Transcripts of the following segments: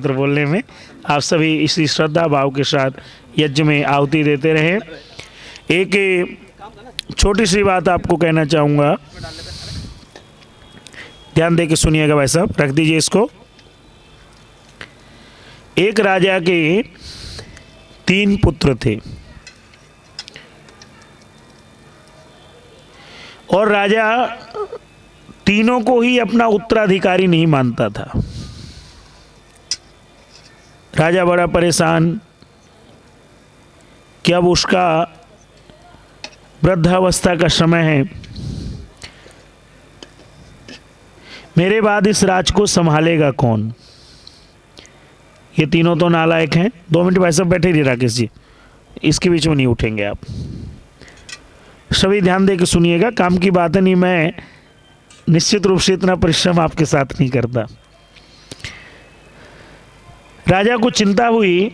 मंत्र बोलने में। आप सभी इसी श्रद्धा भाव के साथ यज्ञ में आहुति देते रहें। एक छोटी सी बात आपको कहना चाहूँगा, ध्यान दे के सुनिएगा भाई साहब, रख दीजिए इसको। एक राजा के 3 पुत्र थे और राजा तीनों को ही अपना उत्तराधिकारी नहीं मानता था। राजा बड़ा परेशान कि अब उसका वृद्धावस्था का समय है, मेरे बाद इस राज को संभालेगा कौन। ये तीनों तो नालायक हैं। 2 मिनट भाई साहब बैठे रहिए राकेश जी, इसके बीच में नहीं उठेंगे आप। सभी ध्यान दे के सुनिएगा, काम की बात है, नहीं मैं निश्चित रूप से इतना परिश्रम आपके साथ नहीं करता। राजा को चिंता हुई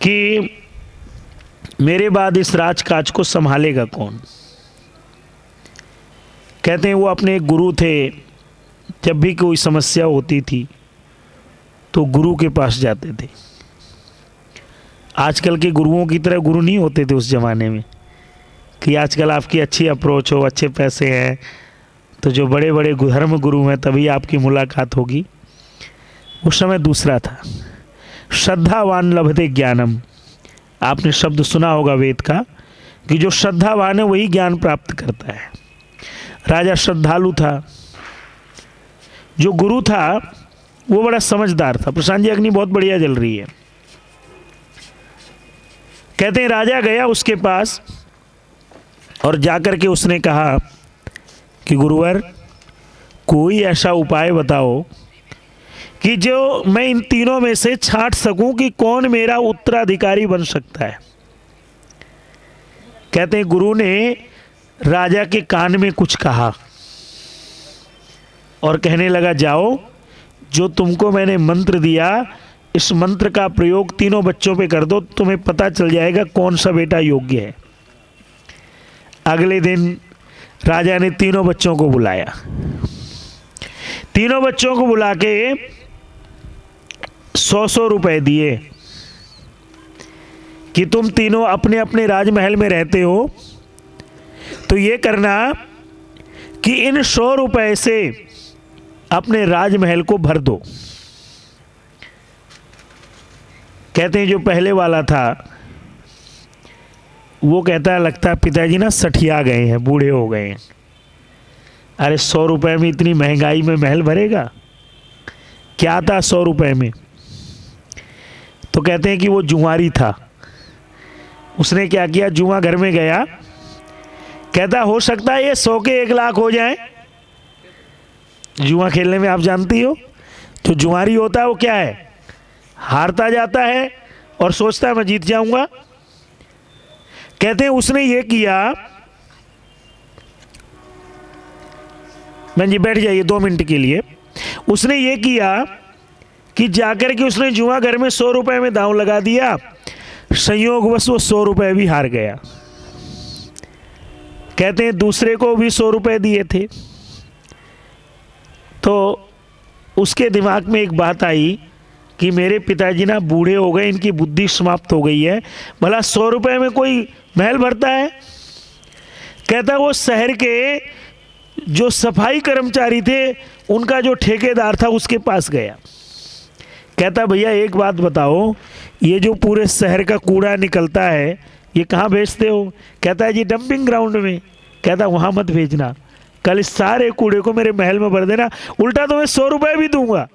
कि मेरे बाद इस राजकाज को संभालेगा कौन। कहते हैं वो अपने एक गुरु थे, जब भी कोई समस्या होती थी तो गुरु के पास जाते थे। आजकल के गुरुओं की तरह गुरु नहीं होते थे उस ज़माने में कि आजकल आपकी अच्छी अप्रोच हो, अच्छे पैसे हैं तो जो बड़े बड़े धर्म गुरु हैं तभी आपकी मुलाकात होगी। उस समय दूसरा था। श्रद्धावान लभते ज्ञानम, आपने शब्द सुना होगा वेद का कि जो श्रद्धावान है वही ज्ञान प्राप्त करता है। राजा श्रद्धालु था, जो गुरु था वो बड़ा समझदार था। प्रशांत जी अग्नि बहुत बढ़िया जल रही है। कहते हैं राजा गया उसके पास और जाकर के उसने कहा कि गुरुवर कोई ऐसा उपाय बताओ कि जो मैं इन तीनों में से छांट सकूं कि कौन मेरा उत्तराधिकारी बन सकता है। कहते हैं गुरु ने राजा के कान में कुछ कहा और कहने लगा, जाओ जो तुमको मैंने मंत्र दिया इस मंत्र का प्रयोग तीनों बच्चों पे कर दो, तुम्हें पता चल जाएगा कौन सा बेटा योग्य है। अगले दिन राजा ने तीनों बच्चों को बुलाया। तीनों बच्चों को बुला के 100 रुपए दिए कि तुम तीनों अपने अपने राजमहल में रहते हो तो ये करना कि इन 100 रुपए से अपने राजमहल को भर दो। कहते हैं जो पहले वाला था वो कहता है लगता है पिताजी ना सठिया गए हैं, बूढ़े हो गए हैं। अरे 100 रुपए में इतनी महंगाई में महल भरेगा? क्या था 100 रुपए में? तो कहते हैं कि वो जुआरी था। उसने क्या किया, जुआ घर में गया, कहता हो सकता है ये 100 के 1 लाख हो जाए। जुआ खेलने में आप जानती हो तो जुआरी होता है वो क्या है, हारता जाता है और सोचता है मैं जीत जाऊंगा। कहते हैं उसने ये किया, मैं जी बैठ जाइए 2 मिनट के लिए। उसने ये किया कि जाकर के उसने जुआ घर में 100 रुपए में दांव लगा दिया। संयोगवश वो 100 रुपए भी हार गया। कहते हैं दूसरे को भी 100 रुपए दिए थे तो उसके दिमाग में एक बात आई कि मेरे पिताजी ना बूढ़े हो गए, इनकी बुद्धि समाप्त हो गई है, भला 100 रुपए में कोई महल भरता है? कहता वो शहर के जो सफाई कर्मचारी थे उनका जो ठेकेदार था उसके पास गया। कहता भैया एक बात बताओ, ये जो पूरे शहर का कूड़ा निकलता है ये कहाँ भेजते हो? कहता है जी डंपिंग ग्राउंड में। कहता वहाँ मत भेजना, कल इस सारे कूड़े को मेरे महल में भर देना, उल्टा तो मैं 100 रुपए भी दूंगा।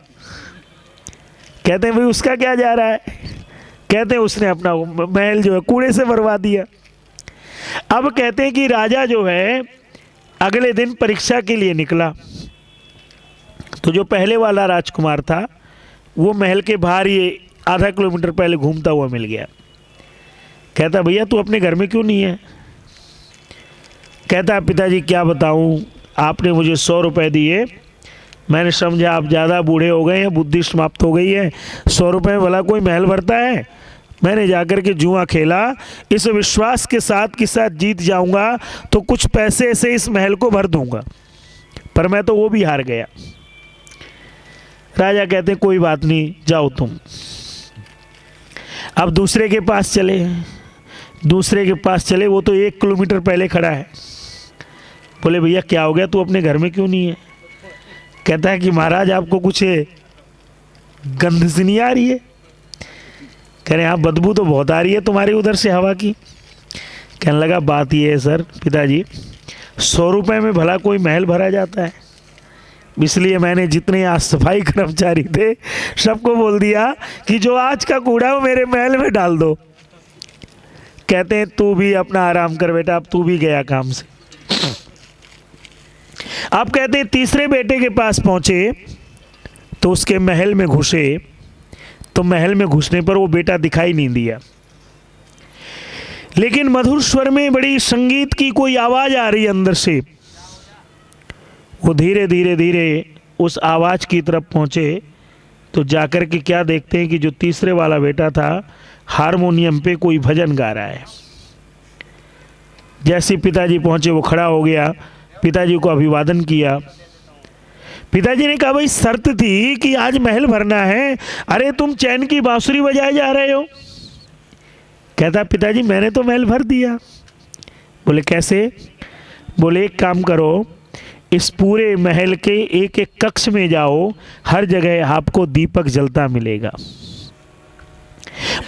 कहते हैं भाई उसका क्या जा रहा है? कहते हैं उसने अपना महल जो है कूड़े से भरवा दिया। अब कहते हैं कि राजा जो है अगले दिन परीक्षा के लिए निकला तो जो पहले वाला राजकुमार था वो महल के बाहर ही आधा किलोमीटर पहले घूमता हुआ मिल गया। कहता भैया तू अपने घर में क्यों नहीं है? कहता पिताजी क्या बताऊं, आपने मुझे 100 रुपए दिए, मैंने समझा आप ज़्यादा बूढ़े हो गए हैं, बुद्धि समाप्त हो गई है, 100 रुपये में भला कोई महल भरता है? मैंने जाकर के जुआ खेला इस विश्वास के साथ कि साथ जीत जाऊंगा तो कुछ पैसे से इस महल को भर दूंगा, पर मैं तो वो भी हार गया। राजा कहते हैं कोई बात नहीं, जाओ तुम। अब दूसरे के पास चले, दूसरे के पास चले, वो तो 1 किलोमीटर पहले खड़ा है। बोले भैया क्या हो गया, तू अपने घर में क्यों नहीं है? कहता है कि महाराज आपको कुछ गंध सी नहीं आ रही है? कह रहे हाँ बदबू तो बहुत आ रही है तुम्हारी उधर से हवा की। कहने लगा बात ये है सर पिताजी, 100 रुपये में भला कोई महल भरा जाता है? इसलिए मैंने जितने आज सफाई कर्मचारी थे सबको बोल दिया कि जो आज का कूड़ा वो मेरे महल में डाल दो। कहते हैं तू भी अपना आराम कर बेटा, अब तू भी गया काम से। आप कहते हैं तीसरे बेटे के पास पहुंचे तो उसके महल में घुसे, तो महल में घुसने पर वो बेटा दिखाई नहीं दिया, लेकिन मधुर स्वर में बड़ी संगीत की कोई आवाज आ रही अंदर से। वो धीरे धीरे धीरे उस आवाज की तरफ पहुंचे तो जाकर के क्या देखते हैं कि जो तीसरे वाला बेटा था हारमोनियम पे कोई भजन गा रहा है। जैसे पिताजी पहुंचे वो खड़ा हो गया, पिताजी को अभिवादन किया। पिताजी ने कहा भाई शर्त थी कि आज महल भरना है, अरे तुम चैन की बांसुरी बजाए जा रहे हो। कहता पिताजी मैंने तो महल भर दिया। बोले कैसे? बोले एक काम करो, इस पूरे महल के एक एक कक्ष में जाओ, हर जगह आपको दीपक जलता मिलेगा।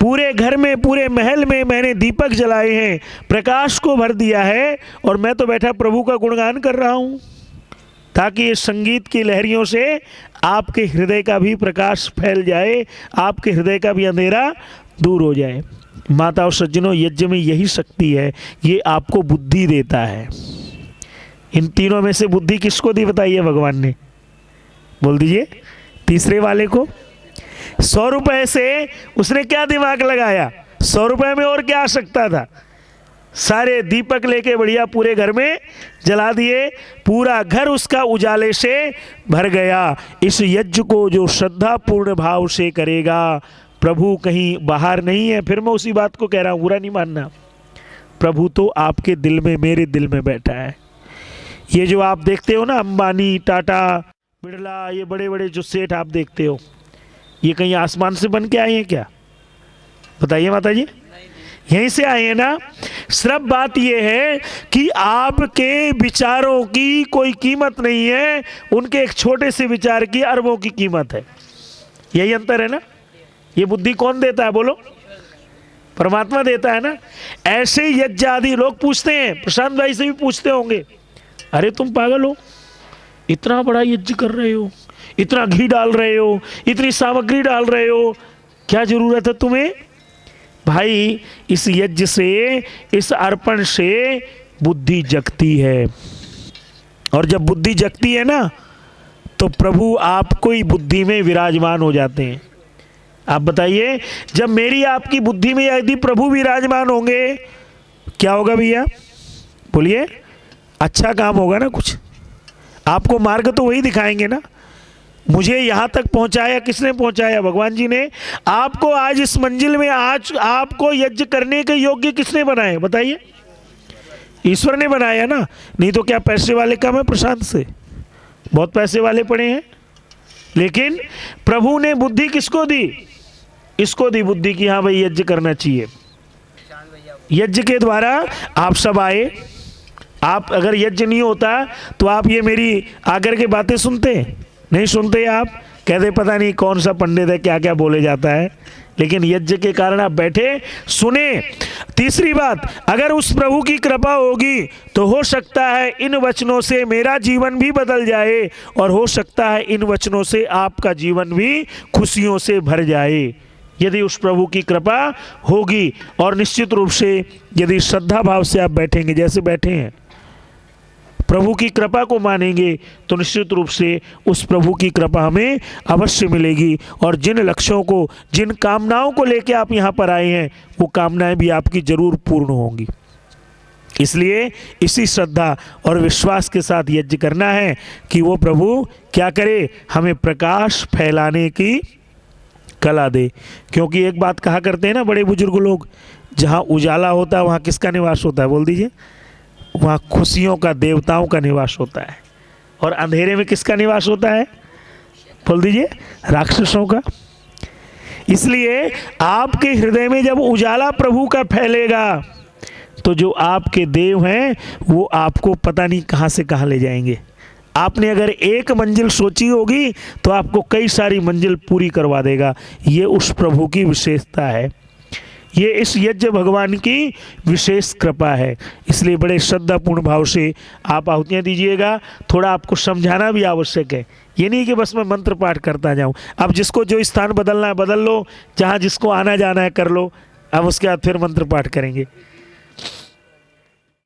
पूरे घर में पूरे महल में मैंने दीपक जलाए हैं, प्रकाश को भर दिया है, और मैं तो बैठा प्रभु का गुणगान कर रहा हूं, ताकि इस संगीत की लहरियों से आपके हृदय का भी प्रकाश फैल जाए, आपके हृदय का भी अंधेरा दूर हो जाए। माता और सज्जनों, यज्ञ में यही शक्ति है, ये आपको बुद्धि देता है। इन तीनों में से बुद्धि किसको दी बताइए भगवान ने? बोल दीजिए। तीसरे वाले को। 100 रुपए से उसने क्या दिमाग लगाया? 100 रुपए में और क्या आ सकता था? सारे दीपक लेके बढ़िया पूरे घर में जला दिए, पूरा घर उसका उजाले से भर गया। इस यज्ञ को जो श्रद्धा पूर्ण भाव से करेगा, प्रभु कहीं बाहर नहीं है। फिर मैं उसी बात को कह रहा हूँ, बुरा नहीं मानना, प्रभु तो आपके दिल में, मेरे दिल में बैठा है। ये जो आप देखते हो ना अंबानी, टाटा, बिरला, ये बड़े बड़े जो सेठ आप देखते हो, ये कहीं आसमान से बन के आए हैं क्या? बताइए माता जी, यहीं से आए हैं ना? सिर्फ बात ये है कि आपके विचारों की कोई कीमत नहीं है, उनके एक छोटे से विचार की अरबों की कीमत है। यही अंतर है ना? ये बुद्धि कौन देता है बोलो? परमात्मा देता है ना। ऐसे ही यज्ञ आदि लोग पूछते हैं, प्रशांत भाई से भी पूछते होंगे, अरे तुम पागल हो, इतना बड़ा यज्ञ कर रहे हो, इतना घी डाल रहे हो, इतनी सामग्री डाल रहे हो, क्या जरूरत है तुम्हें? भाई इस यज्ञ से, इस अर्पण से बुद्धि जगती है, और जब बुद्धि जगती है ना तो प्रभु आपको ही बुद्धि में विराजमान हो जाते हैं। आप बताइए, जब मेरी आपकी बुद्धि में यदि प्रभु विराजमान होंगे क्या होगा भैया? बोलिए। अच्छा काम होगा ना कुछ। आपको मार्ग तो वही दिखाएंगे ना। मुझे यहाँ तक पहुँचाया किसने पहुँचाया? भगवान जी ने। आपको आज इस मंजिल में, आज आपको यज्ञ करने के योग्य किसने बनाए बताइए? ईश्वर ने बनाया ना। नहीं तो क्या पैसे वाले कम है प्रशांत से? बहुत पैसे वाले पड़े हैं। लेकिन प्रभु ने बुद्धि किसको दी? इसको दी बुद्धि कि हाँ भाई यज्ञ करना चाहिए। यज्ञ के द्वारा आप सब आए। आप अगर यज्ञ नहीं होता तो आप ये मेरी आकर के बातें सुनते? नहीं सुनते। आप कहते पता नहीं कौन सा पंडित है, क्या क्या बोले जाता है। लेकिन यज्ञ के कारण आप बैठे सुने। तीसरी बात, अगर उस प्रभु की कृपा होगी तो हो सकता है इन वचनों से मेरा जीवन भी बदल जाए, और हो सकता है इन वचनों से आपका जीवन भी खुशियों से भर जाए, यदि उस प्रभु की कृपा होगी। और निश्चित रूप से यदि श्रद्धा भाव से आप बैठेंगे, जैसे बैठे हैं, प्रभु की कृपा को मानेंगे, तो निश्चित रूप से उस प्रभु की कृपा हमें अवश्य मिलेगी। और जिन लक्ष्यों को, जिन कामनाओं को लेकर आप यहाँ पर आए हैं, वो कामनाएं भी आपकी जरूर पूर्ण होंगी। इसलिए इसी श्रद्धा और विश्वास के साथ यज्ञ करना है कि वो प्रभु क्या करे, हमें प्रकाश फैलाने की कला दे। क्योंकि एक बात कहा करते हैं ना बड़े बुजुर्ग लोग, जहाँ उजाला होता है वहाँ किसका निवास होता है? बोल दीजिए। वहाँ खुशियों का, देवताओं का निवास होता है। और अंधेरे में किसका निवास होता है? बोल दीजिए, राक्षसों का। इसलिए आपके हृदय में जब उजाला प्रभु का फैलेगा तो जो आपके देव हैं वो आपको पता नहीं कहाँ से कहाँ ले जाएंगे। आपने अगर एक मंजिल सोची होगी तो आपको कई सारी मंजिल पूरी करवा देगा। ये उस प्रभु की विशेषता है, ये इस यज्ञ भगवान की विशेष कृपा है। इसलिए बड़े श्रद्धापूर्ण भाव से आप आहुतियाँ दीजिएगा। थोड़ा आपको समझाना भी आवश्यक है, ये नहीं कि बस मैं मंत्र पाठ करता जाऊं। अब जिसको जो स्थान बदलना है बदल लो, जहाँ जिसको आना जाना है कर लो, अब उसके बाद फिर मंत्र पाठ करेंगे।